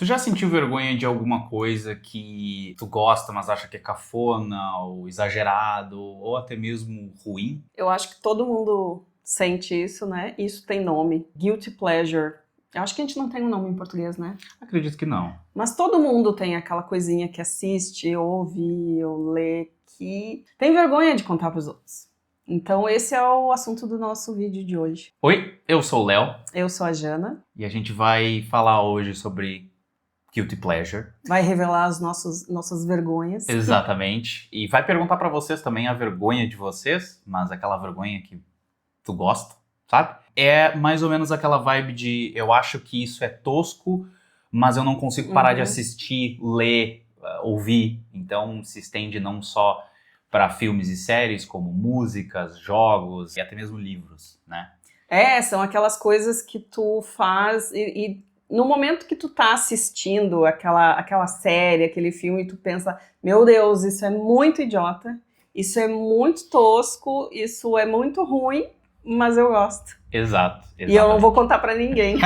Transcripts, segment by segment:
Tu já sentiu vergonha de alguma coisa que tu gosta, mas acha que é cafona, ou exagerado, ou até mesmo ruim? Eu acho que todo mundo sente isso, né? Isso tem nome. Guilty pleasure. Eu acho que a gente não tem um nome em português, né? Acredito que não. Mas todo mundo tem aquela coisinha que assiste, ouve ou lê, que tem vergonha de contar pros outros. Então esse é o assunto do nosso vídeo de hoje. Oi, eu sou o Léo, Eu sou a Jana. e a gente vai falar hoje sobre Guilty Pleasure. Vai revelar as nossas vergonhas. Exatamente. E vai perguntar pra vocês também a vergonha de vocês, mas aquela vergonha que tu gosta, sabe? É mais ou menos aquela vibe de eu acho que isso é tosco, mas eu não consigo parar de assistir, ler, ouvir. Então se estende não só para filmes e séries, como músicas, jogos e até mesmo livros, né? São aquelas coisas que tu faz e no momento que tu tá assistindo aquela série, aquele filme, tu pensa, meu Deus, isso é muito idiota, isso é muito tosco, isso é muito ruim, mas eu gosto. Exato. E eu não vou contar pra ninguém.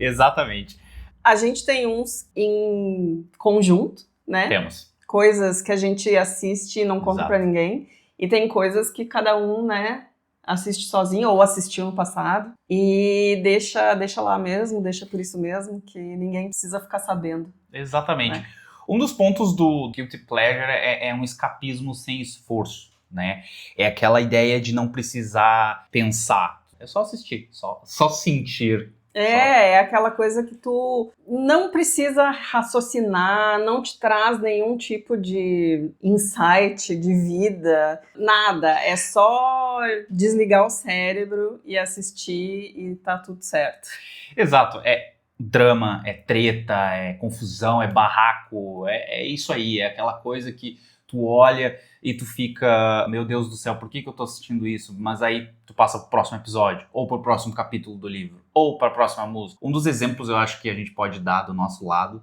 Exatamente. A gente tem uns em conjunto, né? Temos. Coisas que a gente assiste e não conta Exato. pra ninguém. E tem coisas que cada um, né, assiste sozinho ou assistiu no passado. E deixa lá mesmo, deixa por isso mesmo, que ninguém precisa ficar sabendo. Exatamente. Né? Um dos pontos do Guilty Pleasure é um escapismo sem esforço, né? É aquela ideia de não precisar pensar. É só assistir, só sentir. É aquela coisa que tu não precisa raciocinar, não te traz nenhum tipo de insight de vida, nada. É só desligar o cérebro e assistir e tá tudo certo. Exato. É drama, é treta, é confusão, é barraco, é isso aí. É aquela coisa que tu olha e tu fica, meu Deus do céu, por que eu tô assistindo isso? Mas aí tu passa pro próximo episódio, ou pro próximo capítulo do livro, ou pra próxima música. Um dos exemplos eu acho que a gente pode dar do nosso lado,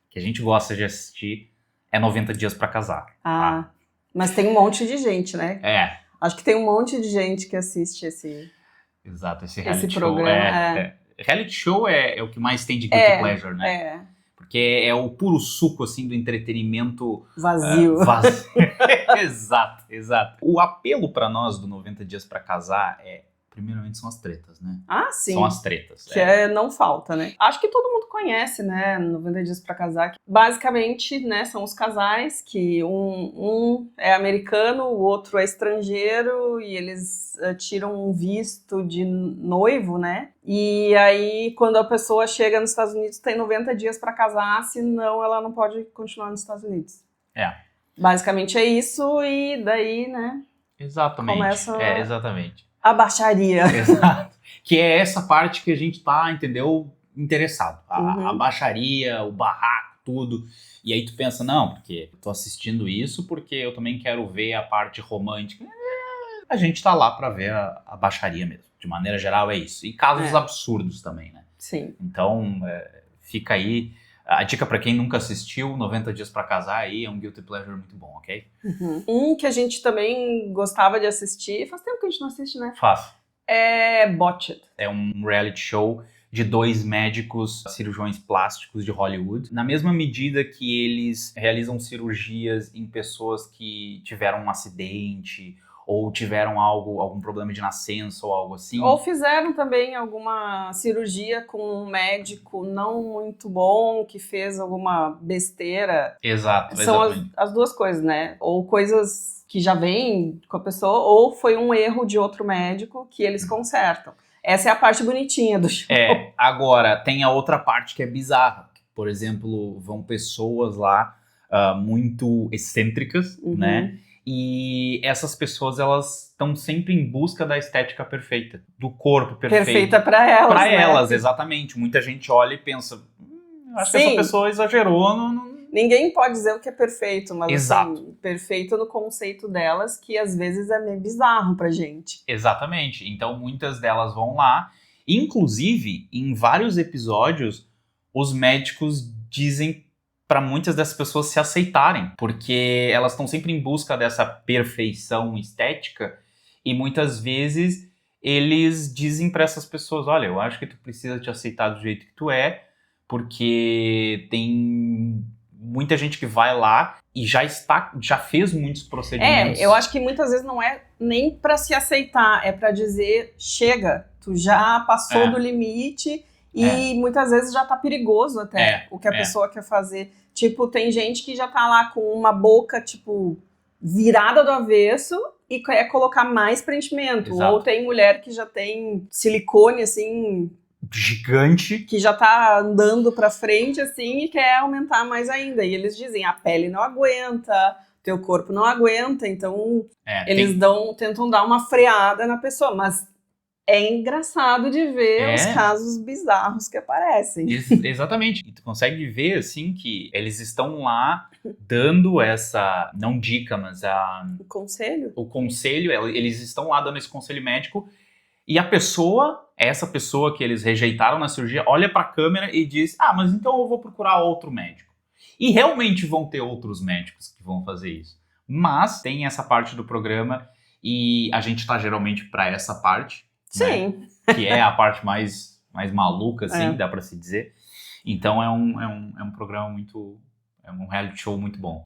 que a gente gosta de assistir, é 90 Dias pra Casar. Ah, mas tem um monte de gente, né? É. Acho que tem um monte de gente que assiste Exato, esse reality show programa. Reality show é o que mais tem de guilty pleasure, né? É. Porque é o puro suco, assim, do entretenimento vazio. Exato. O apelo pra nós do 90 Dias pra Casar primeiramente, são as tretas, né? Ah, sim. São as tretas. Que não falta, né? Acho que todo mundo conhece, né? 90 Dias pra Casar. Basicamente, né, são os casais que um é americano, o outro é estrangeiro e eles tiram um visto de noivo, né? E aí, quando a pessoa chega nos Estados Unidos, tem 90 dias pra casar, senão ela não pode continuar nos Estados Unidos. Basicamente é isso e daí, né? Exatamente. Começa exatamente. A baixaria. Exato. Que é essa parte que a gente tá, entendeu, interessado. A baixaria, o barraco, tudo. E aí tu pensa, não, porque eu tô assistindo isso porque eu também quero ver a parte romântica. A gente tá lá pra ver a baixaria mesmo. De maneira geral é isso. E casos absurdos também, né? Sim. Então, fica aí. A dica pra quem nunca assistiu, 90 Dias pra Casar, aí é um guilty pleasure muito bom, ok? Um que a gente também gostava de assistir, faz tempo que a gente não assiste, né? Faz. É Botched. É um reality show de 2 médicos cirurgiões plásticos de Hollywood. Na mesma medida que eles realizam cirurgias em pessoas que tiveram um acidente ou tiveram algum problema de nascença ou algo assim. Ou fizeram também alguma cirurgia com um médico não muito bom, que fez alguma besteira. Exato, São as duas coisas, né? Ou coisas que já vêm com a pessoa, ou foi um erro de outro médico que eles consertam. Essa é a parte bonitinha do show. Agora, tem a outra parte que é bizarra. Por exemplo, vão pessoas lá muito excêntricas, né? E essas pessoas, elas estão sempre em busca da estética perfeita, do corpo perfeito. Perfeita pra elas, Pra né? elas, exatamente. Muita gente olha e pensa, acho que essa pessoa exagerou. Ninguém pode dizer o que é perfeito, mas Exato. assim, perfeito no conceito delas, que às vezes é meio bizarro pra gente. Exatamente. Então muitas delas vão lá. Inclusive, em vários episódios, os médicos dizem para muitas dessas pessoas se aceitarem, porque elas estão sempre em busca dessa perfeição estética e muitas vezes eles dizem para essas pessoas, olha, eu acho que tu precisa te aceitar do jeito que tu é, porque tem muita gente que vai lá e já fez muitos procedimentos. Eu acho que muitas vezes não é nem pra se aceitar, é pra dizer, chega, tu já passou do limite e muitas vezes já tá perigoso até o que a pessoa quer fazer. Tipo, tem gente que já tá lá com uma boca, tipo, virada do avesso e quer colocar mais preenchimento. Exato. Ou tem mulher que já tem silicone, assim, gigante, que já tá andando pra frente, assim, e quer aumentar mais ainda. E eles dizem, a pele não aguenta, teu corpo não aguenta, então eles tentam dar uma freada na pessoa, mas é engraçado de ver os casos bizarros que aparecem. Exatamente. E tu consegue ver, assim, que eles estão lá dando essa, não dica, mas O conselho? o conselho, eles estão lá dando esse conselho médico, e essa pessoa que eles rejeitaram na cirurgia, olha pra câmera e diz, mas então eu vou procurar outro médico. E realmente vão ter outros médicos que vão fazer isso. Mas tem essa parte do programa e a gente tá geralmente pra essa parte. Sim. Né? Que é a parte mais maluca, assim, dá pra se dizer. Então é um programa muito... É um reality show muito bom.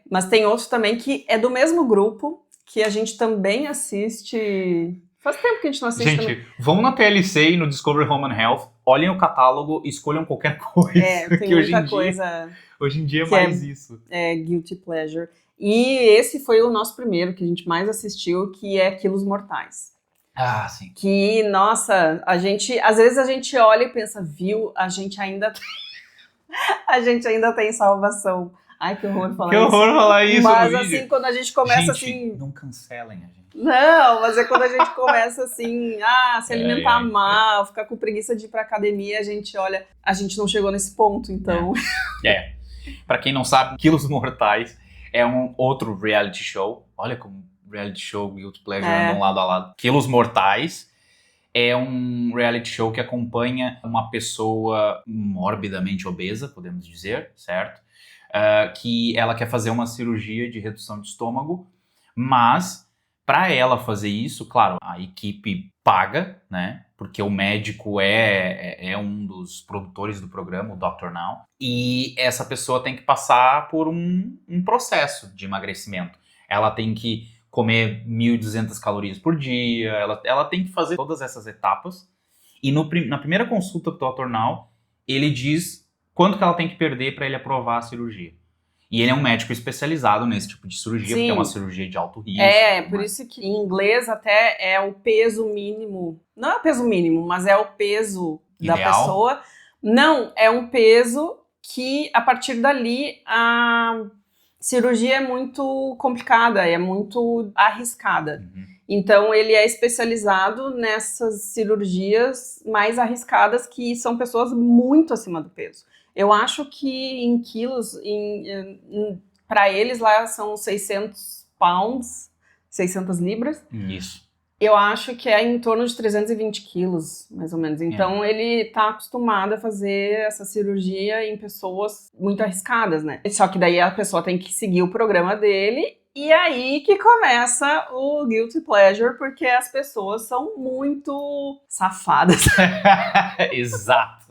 Mas tem outro também que é do mesmo grupo, que a gente também assiste... Faz tempo que a gente não assiste também. Gente, vão na TLC e no Discovery Home and Health, olhem o catálogo e escolham qualquer coisa. Tem muita coisa. Hoje em dia é mais isso. É Guilty Pleasure. E esse foi o nosso primeiro, que a gente mais assistiu, que é Quilos Mortais. Sim. Que, nossa, às vezes a gente olha e pensa, viu, a gente ainda tem salvação. Ai, que horror falar isso. Que horror falar isso. Mas no assim, vídeo. quando a gente começa gente, assim... não cancelem a gente. Não, mas é quando a gente começa assim, se alimentar mal, ficar com preguiça de ir pra academia, a gente olha, a gente não chegou nesse ponto, então... Pra quem não sabe, Quilos Mortais é um outro reality show. Olha como reality show, Guilty Pleasure andam lado a lado. Quilos Mortais é um reality show que acompanha uma pessoa morbidamente obesa, podemos dizer, certo? Que ela quer fazer uma cirurgia de redução de estômago, mas para ela fazer isso, claro, a equipe paga, né? Porque o médico é um dos produtores do programa, o Dr. Now, e essa pessoa tem que passar por um processo de emagrecimento. Ela tem que comer 1.200 calorias por dia, ela tem que fazer todas essas etapas, e na primeira consulta com o Dr. Now, ele diz quanto que ela tem que perder para ele aprovar a cirurgia. E ele é um médico especializado nesse tipo de cirurgia, porque é uma cirurgia de alto risco. Por isso que em inglês até é o peso mínimo. Não é o peso mínimo, mas é o peso da pessoa. Não, é um peso que a partir dali a cirurgia é muito complicada, é muito arriscada. Então ele é especializado nessas cirurgias mais arriscadas que são pessoas muito acima do peso. Eu acho que em quilos, para eles lá são 600 pounds, 600 libras. Isso. Eu acho que é em torno de 320 quilos, mais ou menos. Então ele tá acostumado a fazer essa cirurgia em pessoas muito arriscadas, né? Só que daí a pessoa tem que seguir o programa dele. E aí que começa o Guilty Pleasure, porque as pessoas são muito safadas. Exato.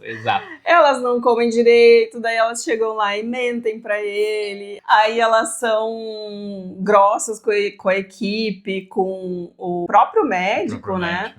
Elas não comem direito, daí elas chegam lá e mentem pra ele. Aí elas são grossas com a equipe, com o próprio médico, né?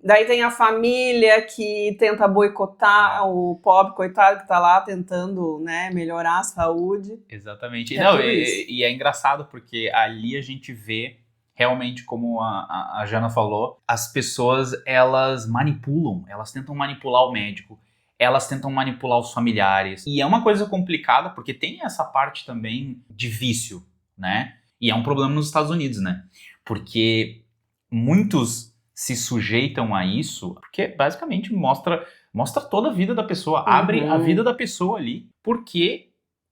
Daí tem a família que tenta boicotar o pobre coitado que tá lá tentando, né, melhorar a saúde. Exatamente. E é engraçado porque ali a gente vê realmente, como a Jana falou, as pessoas, elas manipulam, elas tentam manipular o médico, elas tentam manipular os familiares. E é uma coisa complicada porque tem essa parte também de vício, né? E é um problema nos Estados Unidos, né? Porque muitos se sujeitam a isso, porque basicamente mostra toda a vida da pessoa, abre a vida da pessoa ali, porque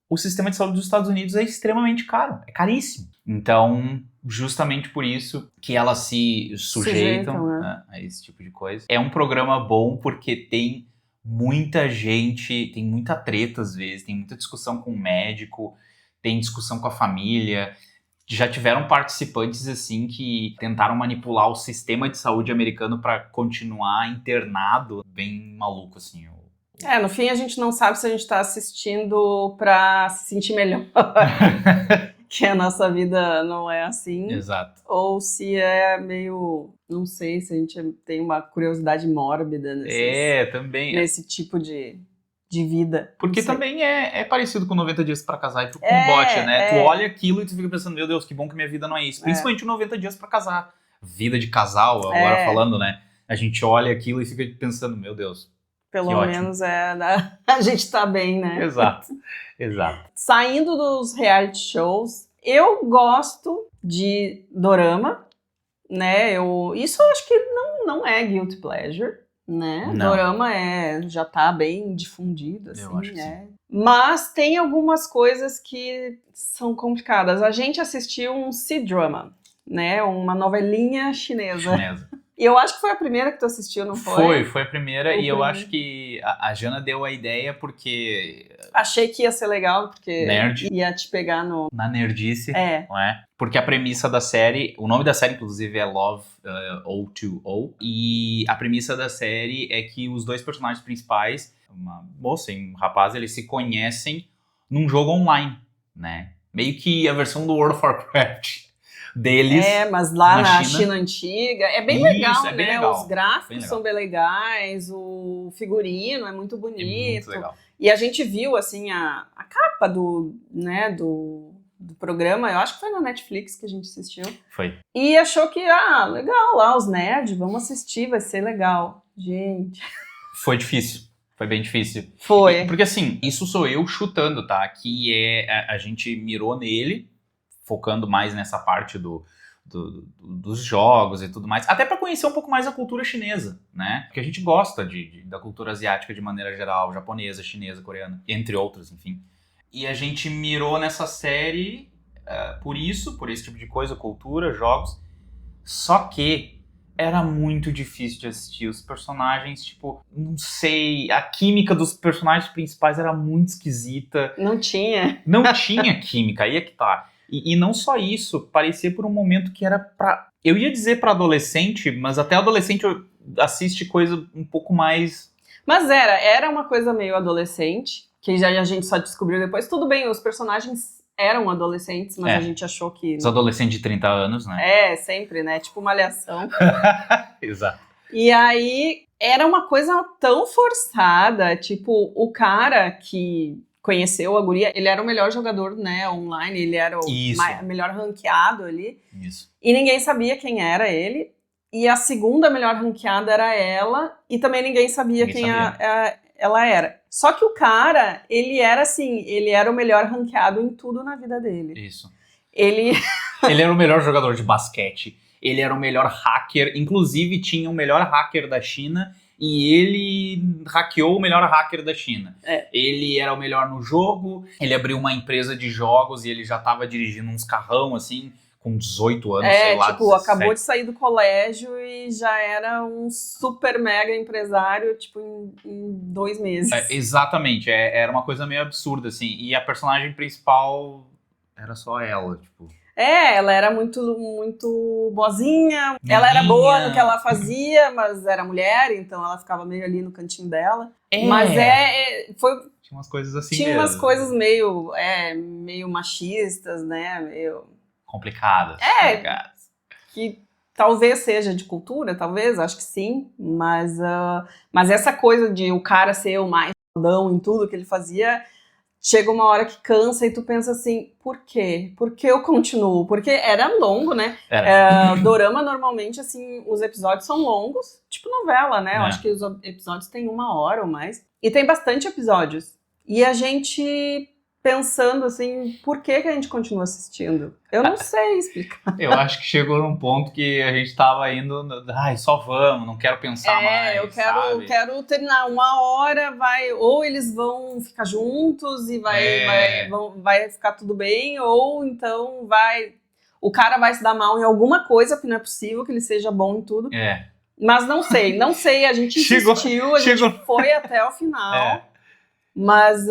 o sistema de saúde dos Estados Unidos é extremamente caro, é caríssimo. Então, justamente por isso que elas se sujeitam né, a esse tipo de coisa. É um programa bom porque tem muita gente, tem muita treta às vezes, tem muita discussão com o médico, tem discussão com a família. Já tiveram participantes assim que tentaram manipular o sistema de saúde americano para continuar internado, bem maluco assim No fim a gente não sabe se a gente tá assistindo pra se sentir melhor. Que a nossa vida não é assim. Exato. Ou se é meio... Não sei, se a gente tem uma curiosidade mórbida Também. nesse tipo de vida. Porque também é parecido com 90 Dias pra Casar e com Bocha, né? Tu olha aquilo e tu fica pensando, meu Deus, que bom que minha vida não é isso. Principalmente o 90 Dias pra Casar. Vida de casal, agora falando, né? A gente olha aquilo e fica pensando, meu Deus. Pelo menos a gente tá bem, né? Exato. Saindo dos reality shows, eu gosto de dorama, né? Isso eu acho que não é guilty pleasure, né? Não. Dorama já tá bem difundido, assim, Eu acho que sim. Mas tem algumas coisas que são complicadas. A gente assistiu um C-drama, né? Uma novelinha chinesa. E eu acho que foi a primeira que tu assistiu, não foi? Foi a primeira, e eu acho que a Jana deu a ideia porque... Achei que ia ser legal, porque nerd. Ia te pegar na nerdice, não é? Porque a premissa da série, o nome da série inclusive é Love O2O, e a premissa da série é que os dois personagens principais, uma moça e um rapaz, eles se conhecem num jogo online, né? Meio que a versão do World of Warcraft deles. Mas lá na China antiga é bem legal, né? Bem legal. Os gráficos são bem legais, o figurino é muito bonito. É muito legal. E a gente viu, assim, a capa do programa, eu acho que foi na Netflix que a gente assistiu. Foi. E achou que, legal, lá os nerds, vamos assistir, vai ser legal. Gente... Foi difícil. Foi bem difícil. Foi. Porque assim, isso sou eu chutando, tá? Que a gente mirou nele, focando mais nessa parte dos jogos e tudo mais, até para conhecer um pouco mais a cultura chinesa, né? Porque a gente gosta da cultura asiática de maneira geral, japonesa, chinesa, coreana, entre outras, enfim. E a gente mirou nessa série por esse tipo de coisa, cultura, jogos, só que era muito difícil de assistir. Os personagens, tipo, não sei, a química dos personagens principais era muito esquisita. Não tinha química, aí é que tá. E não só isso, parecia por um momento que era pra... Eu ia dizer pra adolescente, mas até adolescente assiste coisa um pouco mais... Mas era uma coisa meio adolescente, que já a gente só descobriu depois. Tudo bem, os personagens eram adolescentes, mas a gente achou que... Os adolescentes de 30 anos, né? Sempre, né? Tipo Malhação. Exato. E aí, era uma coisa tão forçada, tipo, o cara que... conheceu a guria, ele era o melhor jogador, né, online, ele era o melhor ranqueado ali. Isso. E ninguém sabia quem era ele. E a segunda melhor ranqueada era ela, e também ninguém sabia quem ela era. Só que o cara, ele era assim, ele era o melhor ranqueado em tudo na vida dele. Isso. Ele era o melhor jogador de basquete, ele era o melhor hacker, inclusive tinha o melhor hacker da China, e ele hackeou o melhor hacker da China. Ele era o melhor no jogo, ele abriu uma empresa de jogos e ele já tava dirigindo uns carrão, assim, com 18 anos, sei lá, tipo, 17. acabou de sair do colégio e já era um super mega empresário, tipo, em 2 meses. Exatamente, era uma coisa meio absurda, assim, e a personagem principal era só ela, tipo... ela era muito, muito boazinha, ela era boa no que ela fazia, mas era mulher, então ela ficava meio ali no cantinho dela. Mas tinha umas coisas assim Tinha mesmo. umas coisas meio machistas, né, meio... complicadas. Que talvez seja de cultura, talvez, acho que sim, mas essa coisa de o cara ser o mais fodão em tudo que ele fazia... Chega uma hora que cansa e tu pensa assim, por quê? Por que eu continuo? Porque era longo, né? Dorama, normalmente, assim, os episódios são longos, tipo novela, né? Eu acho que os episódios têm 1 hora ou mais. E tem bastante episódios. E a gente pensando assim, por que a gente continua assistindo? Eu não sei explicar. Eu acho que chegou num ponto que a gente tava indo, só vamos, não quero pensar mais, eu quero terminar 1 hora, ou eles vão ficar juntos e vai ficar tudo bem, ou então o cara vai se dar mal em alguma coisa, porque não é possível que ele seja bom em tudo. Mas não sei, a gente insistiu, a gente foi até o final. Mas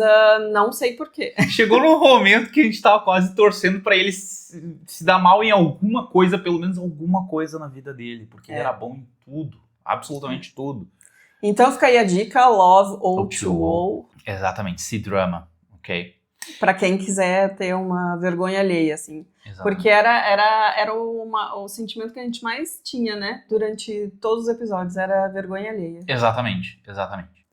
não sei porquê. Chegou num momento que a gente tava quase torcendo pra ele se dar mal em alguma coisa, pelo menos alguma coisa na vida dele. Porque ele era bom em tudo, absolutamente tudo. Então fica aí a dica, Love O2O. O2O, Exatamente, C-Drama, ok? pra quem quiser ter uma vergonha alheia, assim. Exatamente. Porque era o sentimento que a gente mais tinha, né? Durante todos os episódios, era a vergonha alheia. Exatamente.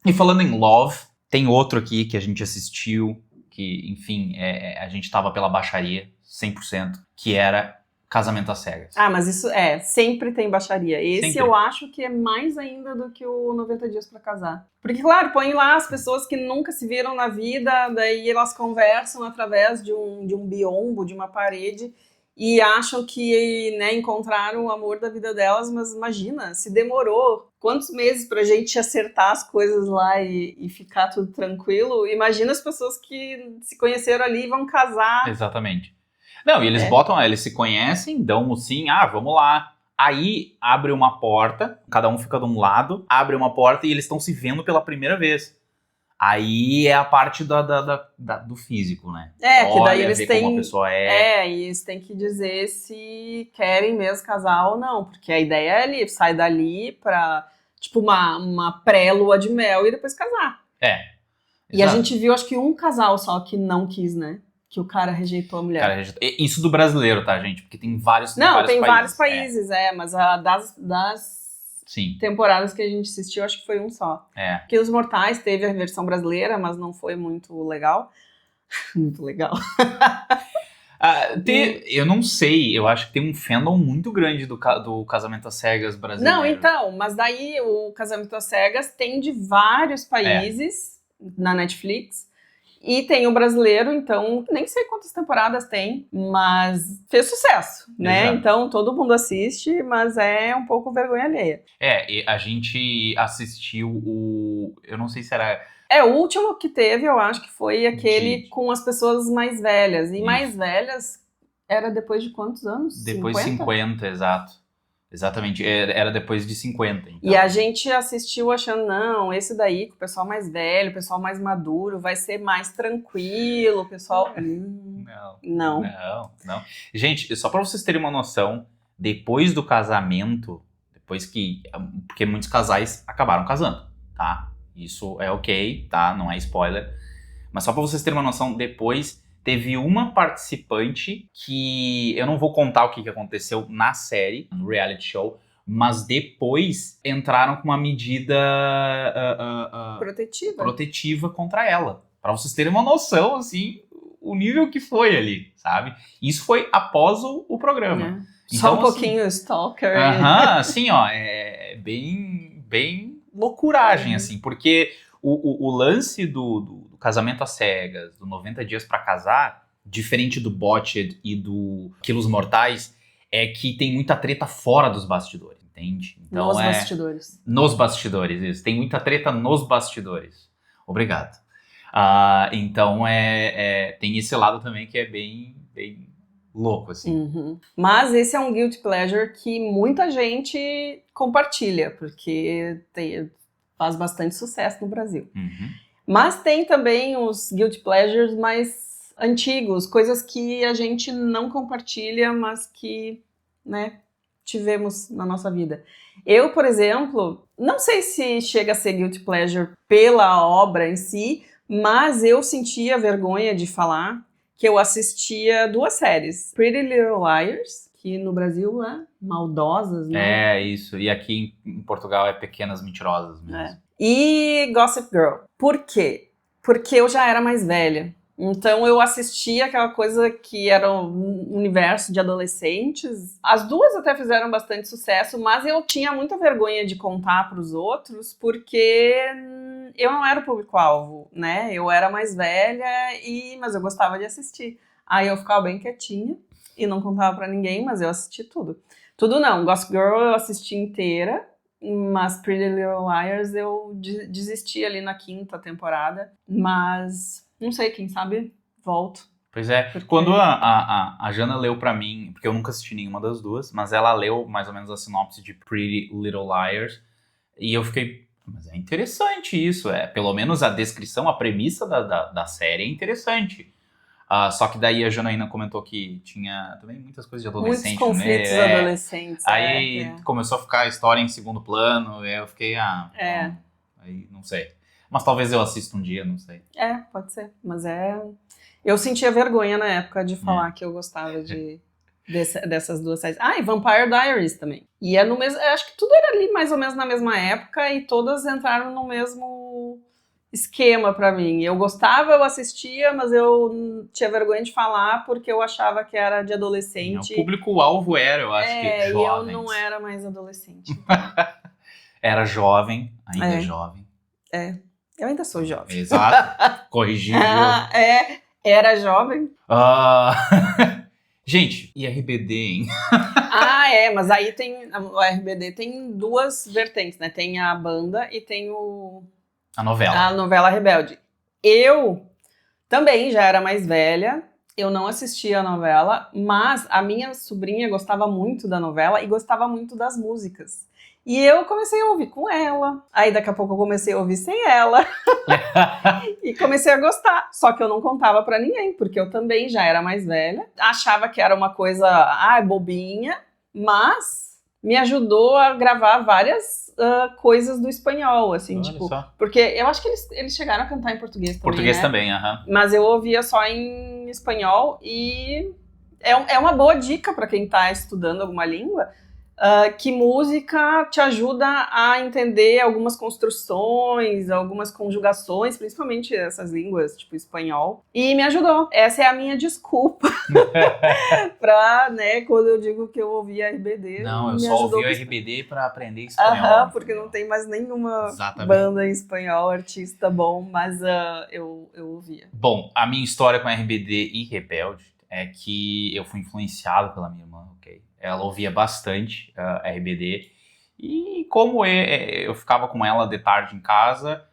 E falando em Love, tem outro aqui que a gente assistiu, que, enfim, a gente tava pela baixaria, 100%, que era Casamento às Cegas. Ah, mas isso sempre tem baixaria. Esse Sempre. eu acho que é mais ainda do que o 90 Dias pra Casar. Porque, claro, põe lá as pessoas que nunca se viram na vida, daí elas conversam através de um biombo, de uma parede, e acham que, né, encontraram o amor da vida delas, mas imagina, se demorou quantos meses pra gente acertar as coisas lá e ficar tudo tranquilo, imagina as pessoas que se conheceram ali e vão casar. Exatamente. Não, e eles botam, eles se conhecem, dão sim, vamos lá. Aí abre uma porta, cada um fica de um lado, abre uma porta e eles estão se vendo pela primeira vez. Aí é a parte do físico, né? Que daí eles ver têm. como a pessoa é. E eles têm que dizer se querem mesmo casar ou não. Porque a ideia é ali, sai dali pra, tipo, uma pré-lua de mel e depois casar. E a gente viu, acho que um casal só que não quis, né? Que o cara rejeitou a mulher. Isso do brasileiro, tá, gente? Porque tem vários vários países, mas das Sim. temporadas que a gente assistiu, acho que foi um só. Porque Os Mortais teve a versão brasileira, mas não foi muito legal. Muito legal. Eu não sei, eu acho que tem um fandom muito grande do Casamento às Cegas brasileiro. Não, então, mas daí o Casamento às Cegas tem de vários países na Netflix. E tem o brasileiro, então, nem sei quantas temporadas tem, mas fez sucesso, né? Exato. Então todo mundo assiste, mas é um pouco vergonha alheia. E a gente assistiu eu não sei se era... O último que teve, eu acho que foi aquele com as pessoas mais velhas. E mais velhas era depois de quantos anos? Depois de 50, exato. Exatamente, era depois de 50. Então. E a gente assistiu achando, não, esse daí, com o pessoal mais velho, o pessoal mais maduro, vai ser mais tranquilo, o pessoal... Não. Gente, só pra vocês terem uma noção, depois do casamento, porque muitos casais acabaram casando, tá? Isso é ok, tá? Não é spoiler. Mas só pra vocês terem uma noção, depois... Teve uma participante que eu não vou contar o que aconteceu na série, no reality show, mas depois entraram com uma medida protetiva contra ela. Pra vocês terem uma noção, assim, o nível que foi ali, sabe? Isso foi após o programa. Então, só um pouquinho stalker. Assim, ó, é bem loucuragem, assim, porque o lance do Casamento às Cegas, do 90 Dias pra Casar, diferente do Botched e do Quilos Mortais, é que tem muita treta fora dos bastidores, entende? Então, bastidores. Nos bastidores, isso. Tem muita treta nos bastidores. Obrigado. Então, tem esse lado também que é bem louco, assim. Uhum. Mas esse é um guilty pleasure que muita gente compartilha, porque faz bastante sucesso no Brasil. Uhum. Mas tem também os guilty pleasures mais antigos, coisas que a gente não compartilha, mas que, né, tivemos na nossa vida. Eu, por exemplo, não sei se chega a ser guilty pleasure pela obra em si, mas eu sentia vergonha de falar que eu assistia 2 séries. Pretty Little Liars, que no Brasil é Maldosas, né? Isso. E aqui em Portugal é Pequenas Mentirosas mesmo. E Gossip Girl. Por quê? Porque eu já era mais velha. Então eu assistia aquela coisa que era um universo de adolescentes. As 2 até fizeram bastante sucesso, mas eu tinha muita vergonha de contar para os outros, porque eu não era o público-alvo, né? Eu era mais velha, mas eu gostava de assistir. Aí eu ficava bem quietinha e não contava para ninguém, mas eu assisti tudo. Tudo não, Gossip Girl eu assisti inteira. Mas Pretty Little Liars eu desisti ali na 5ª temporada. Mas, não sei, quem sabe volto. Pois é, quando a Jana leu pra mim, porque eu nunca assisti nenhuma das 2, mas ela leu mais ou menos a sinopse de Pretty Little Liars, e eu fiquei, mas é interessante isso, pelo menos a descrição, a premissa da série é interessante. Só que daí a Janaína comentou que tinha também muitas coisas de adolescente. Muitos conflitos adolescentes. Aí começou a ficar a história em segundo plano, e eu fiquei, Aí, não sei. Mas talvez eu assista um dia, não sei. Pode ser. Mas eu sentia vergonha na época de falar que eu gostava dessas duas séries. E Vampire Diaries também. E é no mesmo... Acho que tudo era ali mais ou menos na mesma época e todas entraram no mesmo esquema pra mim. Eu gostava, eu assistia, mas eu tinha vergonha de falar porque eu achava que era de adolescente. O público-alvo era, eu acho que, jovens. E eu não era mais adolescente. Era jovem, ainda é jovem. Eu ainda sou jovem. Exato, corrigível. Era jovem. Gente, e RBD, hein? Mas aí o RBD tem duas vertentes, né? Tem a banda e tem a novela. A novela Rebelde. Eu também já era mais velha, eu não assistia a novela, mas a minha sobrinha gostava muito da novela e gostava muito das músicas. E eu comecei a ouvir com ela. Aí daqui a pouco eu comecei a ouvir sem ela. E comecei a gostar. Só que eu não contava pra ninguém, porque eu também já era mais velha. Achava que era uma coisa, bobinha. Mas me ajudou a gravar várias coisas do espanhol, assim, Olha só. Porque eu acho que eles chegaram a cantar em português também, Português também, Mas eu ouvia só em espanhol e é uma boa dica pra quem tá estudando alguma língua. Que música te ajuda a entender algumas construções, algumas conjugações, principalmente essas línguas, tipo espanhol. E me ajudou. Essa é a minha desculpa pra, quando eu digo que eu ouvia RBD. Não, eu só ouvi o RBD pra aprender espanhol. Porque não tem mais nenhuma banda em espanhol, artista bom, mas eu ouvia. Bom, a minha história com RBD e Rebelde é que eu fui influenciado pela minha irmã, ok? Ela ouvia bastante RBD e como eu ficava com ela de tarde em casa,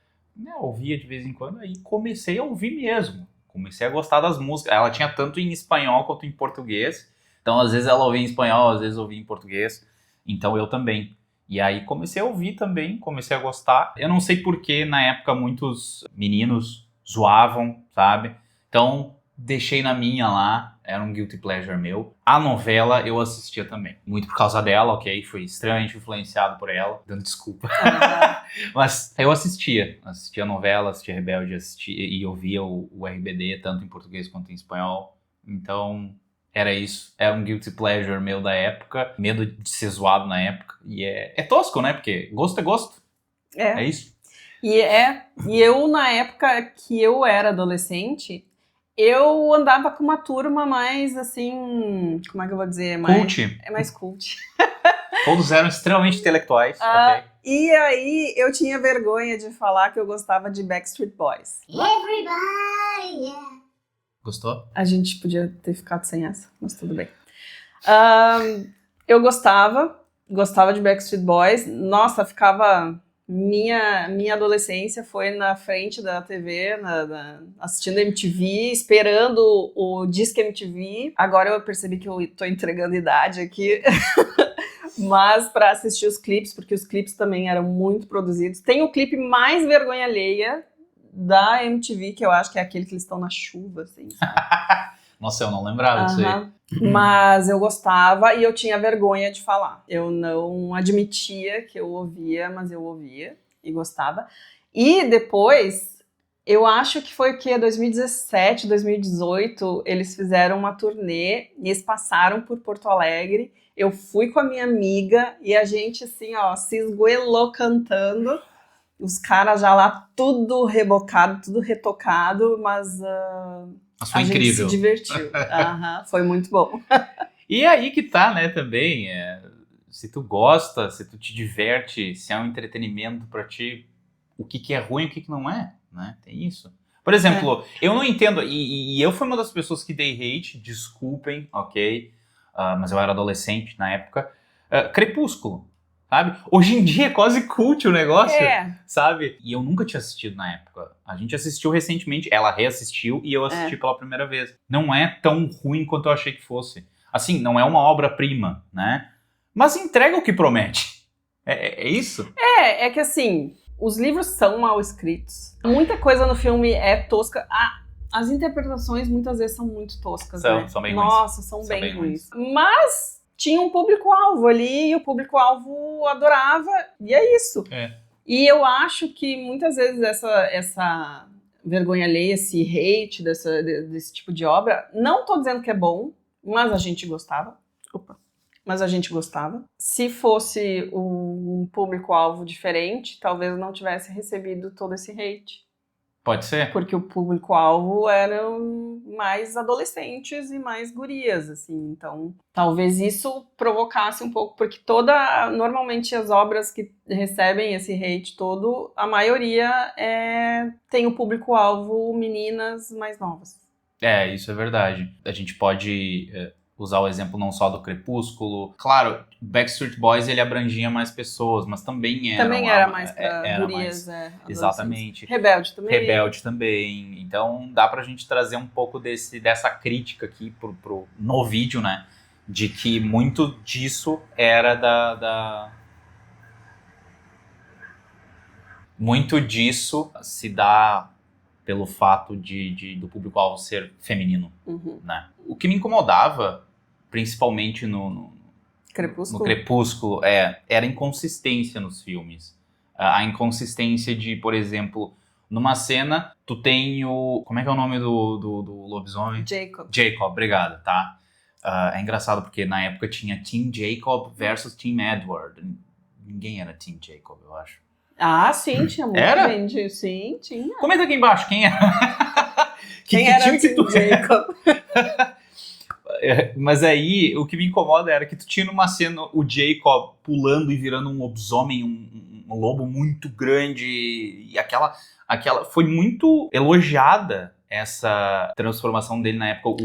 ouvia de vez em quando, aí comecei a ouvir mesmo. Comecei a gostar das músicas. Ela tinha tanto em espanhol quanto em português, então às vezes ela ouvia em espanhol, às vezes ouvia em português, então eu também. E aí comecei a ouvir também, comecei a gostar. Eu não sei porque na época muitos meninos zoavam, sabe? Então deixei na minha lá. Era um guilty pleasure meu. A novela eu assistia também. Muito por causa dela, ok? Fui extremamente influenciado por ela. Dando desculpa. Mas eu assistia. Assistia a novela, assistia Rebelde, e ouvia o RBD, tanto em português quanto em espanhol. Então, era isso. Era um guilty pleasure meu da época. Medo de ser zoado na época. E é tosco, né? Porque gosto é gosto. É isso. E eu, na época que eu era adolescente... Eu andava com uma turma mais, assim, como é que eu vou dizer? Cult. É mais cult. Todos eram extremamente intelectuais. Okay. E aí, eu tinha vergonha de falar que eu gostava de Backstreet Boys. Everybody, yeah. Gostou? A gente podia ter ficado sem essa, mas tudo bem. Eu gostava de Backstreet Boys. Nossa, ficava... Minha adolescência foi na frente da TV, assistindo MTV, esperando o Disque MTV. Agora eu percebi que eu tô entregando idade aqui. Mas para assistir os clipes, porque os clipes também eram muito produzidos. Tem o clipe mais vergonha alheia da MTV, que eu acho que é aquele que eles estão na chuva, assim, sabe? Nossa, eu não lembrava disso aí. Mas eu gostava e eu tinha vergonha de falar. Eu não admitia que eu ouvia, mas eu ouvia e gostava. E depois, eu acho que foi 2017, 2018, eles fizeram uma turnê e eles passaram por Porto Alegre. Eu fui com a minha amiga e a gente, assim, se esgoelou cantando. Os caras já lá tudo rebocado, tudo retocado, mas... Foi incrível. Gente se divertiu. Foi muito bom. E aí que tá, né, também, se tu gosta, se tu te diverte, se é um entretenimento pra ti, o que é ruim e o que não é, né? Tem isso. Por exemplo, eu não entendo, e eu fui uma das pessoas que dei hate, desculpem, ok? Mas eu era adolescente na época. Crepúsculo, sabe? Hoje em dia é quase cult o negócio, sabe? E eu nunca tinha assistido na época. A gente assistiu recentemente, ela reassistiu e eu assisti pela primeira vez. Não é tão ruim quanto eu achei que fosse. Assim, não é uma obra-prima, né? Mas entrega o que promete. É isso? É que assim, os livros são mal escritos. Muita coisa no filme é tosca. As interpretações muitas vezes são muito toscas, né? São bem ruins. Nossa, são bem ruins. Mas... tinha um público-alvo ali e o público-alvo adorava, e é isso. E eu acho que muitas vezes essa vergonha alheia, esse hate desse tipo de obra, não tô dizendo que é bom, mas a gente gostava. Mas a gente gostava. Se fosse um público-alvo diferente, talvez não tivesse recebido todo esse hate. Pode ser? Porque o público-alvo eram mais adolescentes e mais gurias, assim. Então, talvez isso provocasse um pouco, porque normalmente as obras que recebem esse hate todo, a maioria tem o público-alvo meninas mais novas. Isso é verdade. A gente pode usar o exemplo não só do Crepúsculo. Claro, Backstreet Boys ele abrangia mais pessoas, mas também era mais pra gurias, exatamente. Rebelde também. Rebelde também. Então dá pra gente trazer um pouco dessa crítica aqui no vídeo, né? De que muito disso era muito disso se dá pelo fato do público-alvo ser feminino, né? O que me incomodava, principalmente no Crepúsculo, era a inconsistência nos filmes. A inconsistência de, por exemplo, numa cena, tu tem o... Como é que é o nome do lobisomem? Jacob, obrigado, tá? É engraçado porque na época tinha Team Jacob versus Team Edward. Ninguém era Team Jacob, eu acho. Ah, sim, tinha muita gente. Sim, tinha. Comenta aqui embaixo, quem era? Quem era o Team Jacob? Mas aí, o que me incomoda era que tu tinha numa cena o Jacob pulando e virando um lobisomem, um lobo muito grande, e aquela foi muito elogiada essa transformação dele na época,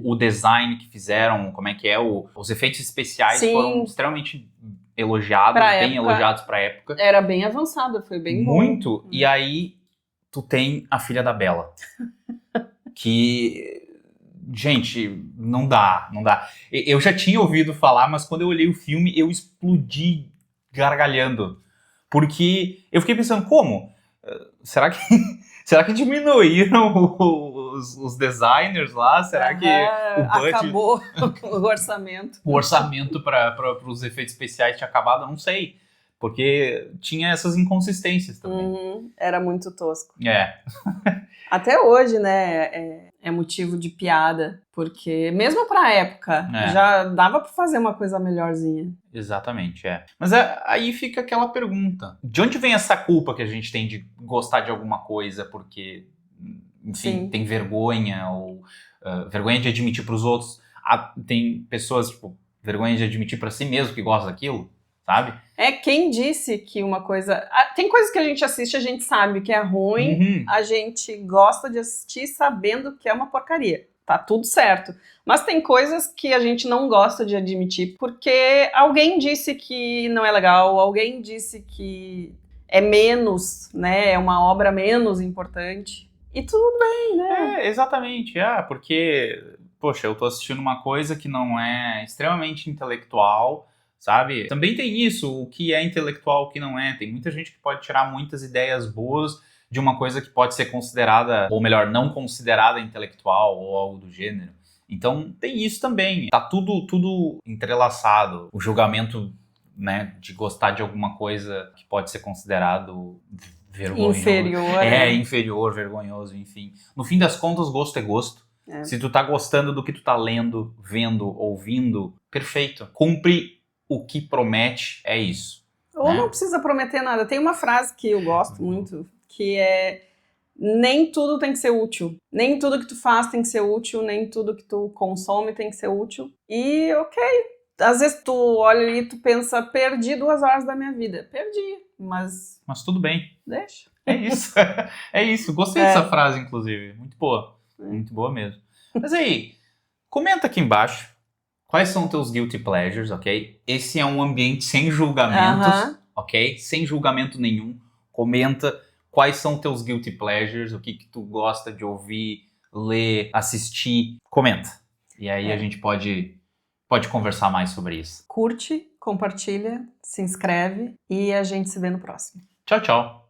o design que fizeram, como é que é, os efeitos especiais foram extremamente elogiados, bem elogiados pra época. Era bem avançada, foi bem bom. Muito, e aí tu tem a filha da Bella, que... Gente, não dá. Eu já tinha ouvido falar, mas quando eu olhei o filme, eu explodi gargalhando. Porque eu fiquei pensando, como? Será que diminuíram os designers lá? Será que o budget... Acabou o orçamento. O orçamento para os efeitos especiais tinha acabado? Eu não sei. Porque tinha essas inconsistências também. Era muito tosco. Até hoje, né, é motivo de piada, porque mesmo pra época, já dava pra fazer uma coisa melhorzinha. Exatamente, Mas aí fica aquela pergunta, de onde vem essa culpa que a gente tem de gostar de alguma coisa porque, enfim, tem vergonha, ou vergonha de admitir pros outros, tem pessoas, tipo, vergonha de admitir pra si mesmo que gosta daquilo, sabe? Quem disse que uma coisa... Tem coisas que a gente assiste, a gente sabe que é ruim, a gente gosta de assistir sabendo que é uma porcaria. Tá tudo certo. Mas tem coisas que a gente não gosta de admitir porque alguém disse que não é legal, alguém disse que é menos, né? É uma obra menos importante. E tudo bem, né? Exatamente. Porque, poxa, eu tô assistindo uma coisa que não é extremamente intelectual, sabe? Também tem isso, o que é intelectual, o que não é. Tem muita gente que pode tirar muitas ideias boas de uma coisa que pode ser considerada, ou melhor, não considerada intelectual ou algo do gênero. Então tem isso também. Tá tudo entrelaçado. O julgamento, né, de gostar de alguma coisa que pode ser considerado vergonhoso. Inferior. Inferior, vergonhoso, enfim. No fim das contas, gosto é gosto. Se tu tá gostando do que tu tá lendo, vendo, ouvindo, perfeito. Cumpre o que promete, é isso. Ou não precisa prometer nada. Tem uma frase que eu gosto muito, que é: nem tudo tem que ser útil. Nem tudo que tu faz tem que ser útil, nem tudo que tu consome tem que ser útil. E às vezes tu olha ali e tu pensa, perdi 2 horas da minha vida. Perdi, mas tudo bem. Deixa. É isso. É isso. Gostei dessa frase, inclusive. Muito boa. Muito boa mesmo. Mas aí, comenta aqui embaixo quais são teus guilty pleasures, ok? Esse é um ambiente sem julgamentos, ok? Sem julgamento nenhum. Comenta quais são teus guilty pleasures, o que tu gosta de ouvir, ler, assistir. Comenta. E aí a gente pode conversar mais sobre isso. Curte, compartilha, se inscreve e a gente se vê no próximo. Tchau, tchau.